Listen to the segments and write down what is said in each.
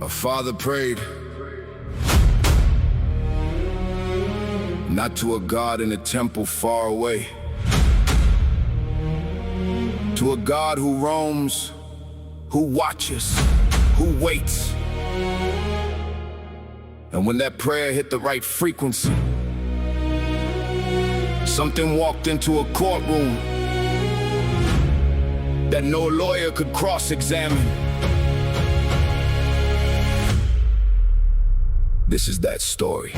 A father prayed, not to a God in a temple far away, to a God who roams, who watches, who waits. And when that prayer hit the right frequency, something walked into a courtroom that no lawyer could cross-examine. This is that story.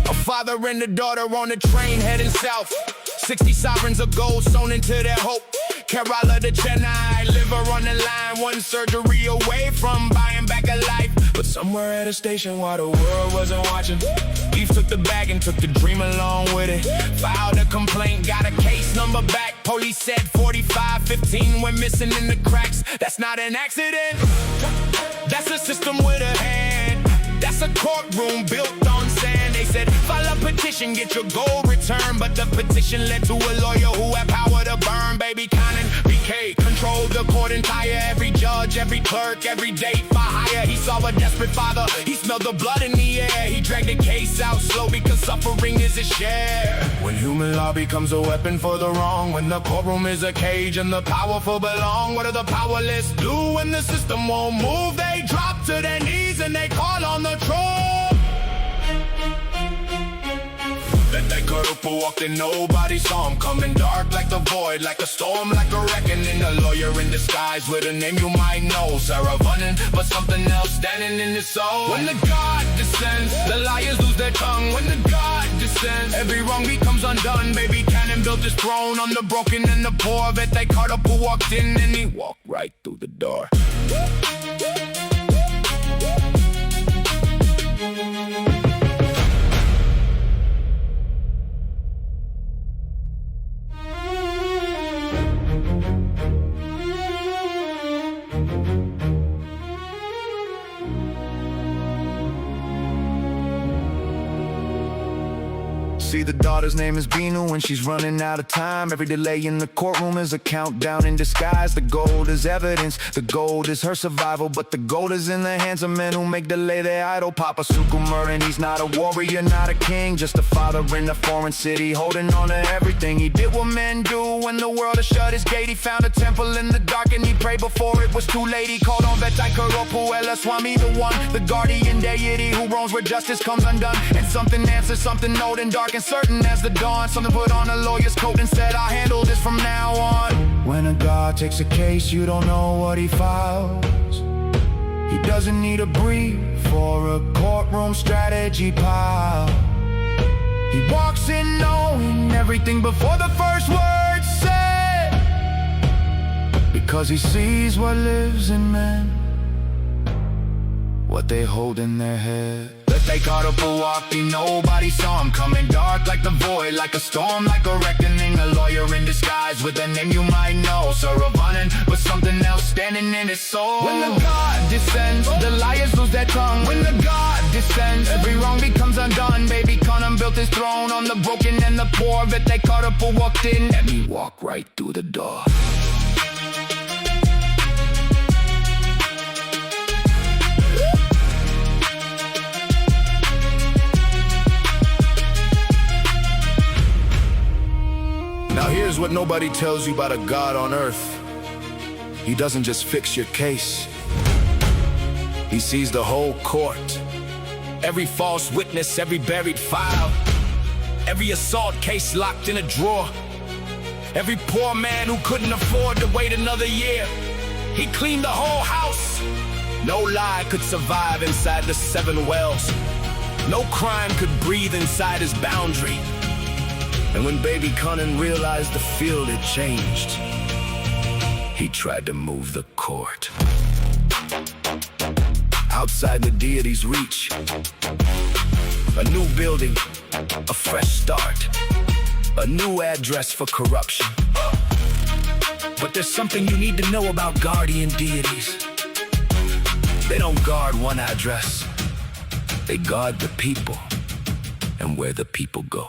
A father and a daughter on a train heading south. 60 sovereigns of gold sewn into their hope. Kerala to Chennai, liver on the line, one surgery away from buying back a life. But somewhere at a station while the world wasn't watching, Beef took the bag and took the dream along with it. Filed a complaint, got a case number back. Police said 4515 went missing in the cracks. That's not an accident, that's a system with a hand. That's a courtroom built on sand. They said, file a petition, get your gold returned. But the petition led to a lawyer who had power to burn. Baby Conan, BK, controlled the court entire. Every judge, every clerk, every date for hire. He saw a desperate father, he smelled the blood in the air. He dragged the case out slow because suffering is his share. When human law becomes a weapon for the wrong, when the courtroom is a cage and the powerful belong, what do the powerless do when the system won't move? They drop to their knees and they call on the throne. Vettai Karuppu walked in, nobody saw him coming. Dark like the void, like a storm, like a reckoning. A lawyer in disguise with a name you might know. Sarah running, but something else standing in his soul. When the God descends, the liars lose their tongue. When the God descends, every wrong becomes undone. Baby Cannon built his throne on the broken and the poor. Vettai Karuppu walked in and he walked right through the door. See, the daughter's name is Binu and she's running out of time. Every delay in the courtroom is a countdown in disguise. The gold is evidence, the gold is her survival. But the gold is in the hands of men who make delay their idol. Papa Sukumar, and he's not a warrior, not a king, just a father in a foreign city, holding on to everything. He did what men do when the world has shut his gate. He found a temple in the dark and he prayed before it was too late. He called on Vettai Karuppu, Ella Swami, the one, the guardian deity who roams where justice comes undone. And something answers, something old and dark and certain as the dawn. Something put on a lawyer's coat and said, I'll handle this from now on. When a God takes a case, you don't know what he files. He doesn't need a brief for a courtroom strategy pile. He walks in knowing everything before the first word's said, because he sees what lives in men, what they hold in their head. They caught up a walking, nobody saw him coming. Dark like the void, like a storm, like a reckoning. A lawyer in disguise with a name you might know. Sarah running, but something else standing in his soul. When the God descends, the liars lose their tongue. When the God descends, every wrong becomes undone. Baby Conan built his throne on the broken and the poor. But they caught up a walked in and he walked right through the door. Now here's what nobody tells you about a God on earth. He doesn't just fix your case. He sees the whole court. Every false witness, every buried file, every assault case locked in a drawer, every poor man who couldn't afford to wait another year. He cleaned the whole house. No lie could survive inside the 7 wells. No crime could breathe inside his boundary. And when baby Conan realized the field had changed, he tried to move the court outside the deity's reach. A new building, a fresh start, a new address for corruption. But there's something you need to know about guardian deities. They don't guard one address. They guard the people and where the people go.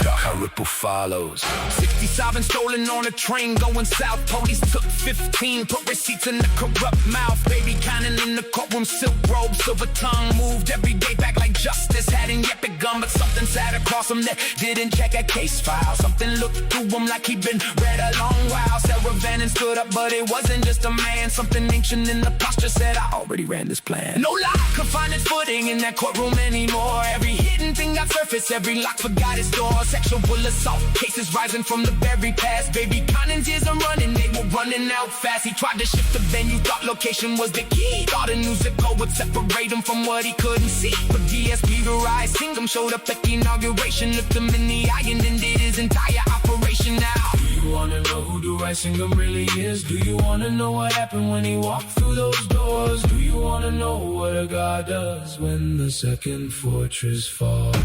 Karuppu follows. 60 sovereigns stolen on a train going south. Police took 15, put receipts in the corrupt mouth. Baby Cannon in the courtroom, silk robe, silver tongue. Moved every day back like justice hadn't yet begun. But something sat across him that didn't check a case file. Something looked through him like he'd been read a long while. Sarah Vannon stood up, but it wasn't just a man. Something ancient in the posture said, I already ran this plan. No lie could find its footing in that courtroom anymore. Every hidden thing got surfaced, every lock forgot its door. Sexual assault cases rising from the very past. Baby Connon's years are running, they were running out fast. He tried to shift the venue, thought location was the key. Thought a new zip code would separate him from what he couldn't see. But DSP to rise, Singham showed up at the inauguration, looked him in the eye and then did his entire operation. Now, do you wanna know who Durai Singham really is? Do you wanna know what happened when he walked through those doors? Do you wanna know what a god does when the second fortress falls?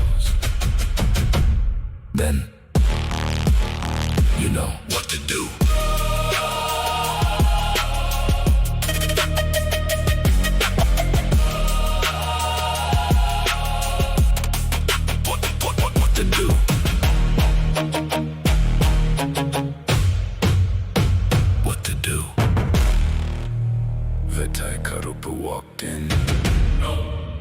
Then you know what to do. What to do? What to do? Vettai Karuppu walked in.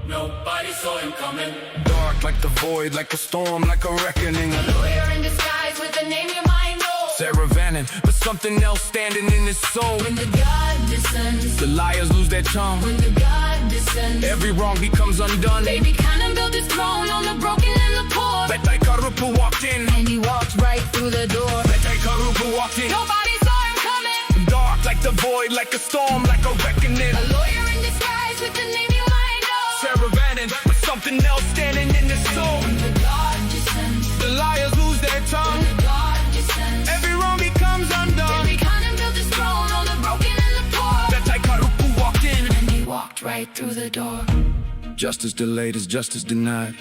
Nobody saw him coming. Dark like the void, like a storm, like a reckoning. A lawyer in disguise with a name you might know. Sarah Vannon, but something else standing in his soul. When the God descends, the liars lose their tongue. when the God descends, Every wrong becomes undone. Baby Cannon built his throne on the broken and the poor. Vettai Karuppu walked in. And he walked right through the door. Vettai Karuppu walked in. Nobody saw him coming. Dark like the void, like a storm, like a reckoning. A lawyer in disguise with a name you might know. Sarah Vannon, but something else standing in his soul. When the God descends, The liars lose their tongue. when the God descends, Every wrong becomes undone. Baby Cannon built his throne on the broken and the poor. Vettai Karuppu walked in. And he walked right through the door. Justice delayed is justice denied.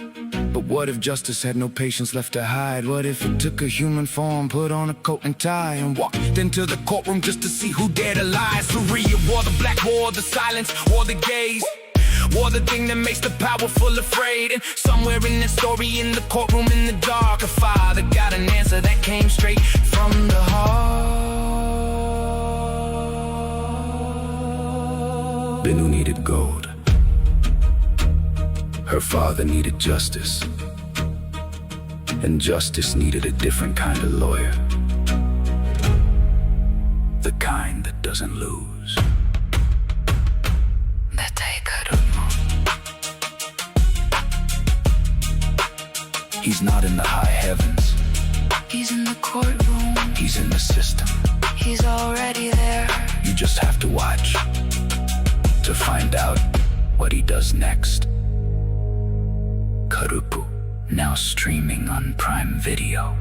But what if justice had no patience left to hide? What if it took a human form, put on a coat and tie, and walked into the courtroom just to see who dared to lie? Surya wore the black, wore the silence, wore the gaze, wore the thing that makes the powerful afraid. And somewhere in the story, in the courtroom, in the dark, a father got an answer that came straight from the heart. Binu needed gold. Her father needed justice, and justice needed a different kind of lawyer. The kind that doesn't lose. Vettai Karuppu. He's not in the high heavens. He's in the courtroom. He's in the system. He's already there. You just have to watch to find out what he does next. Karuppu, now streaming on Prime Video.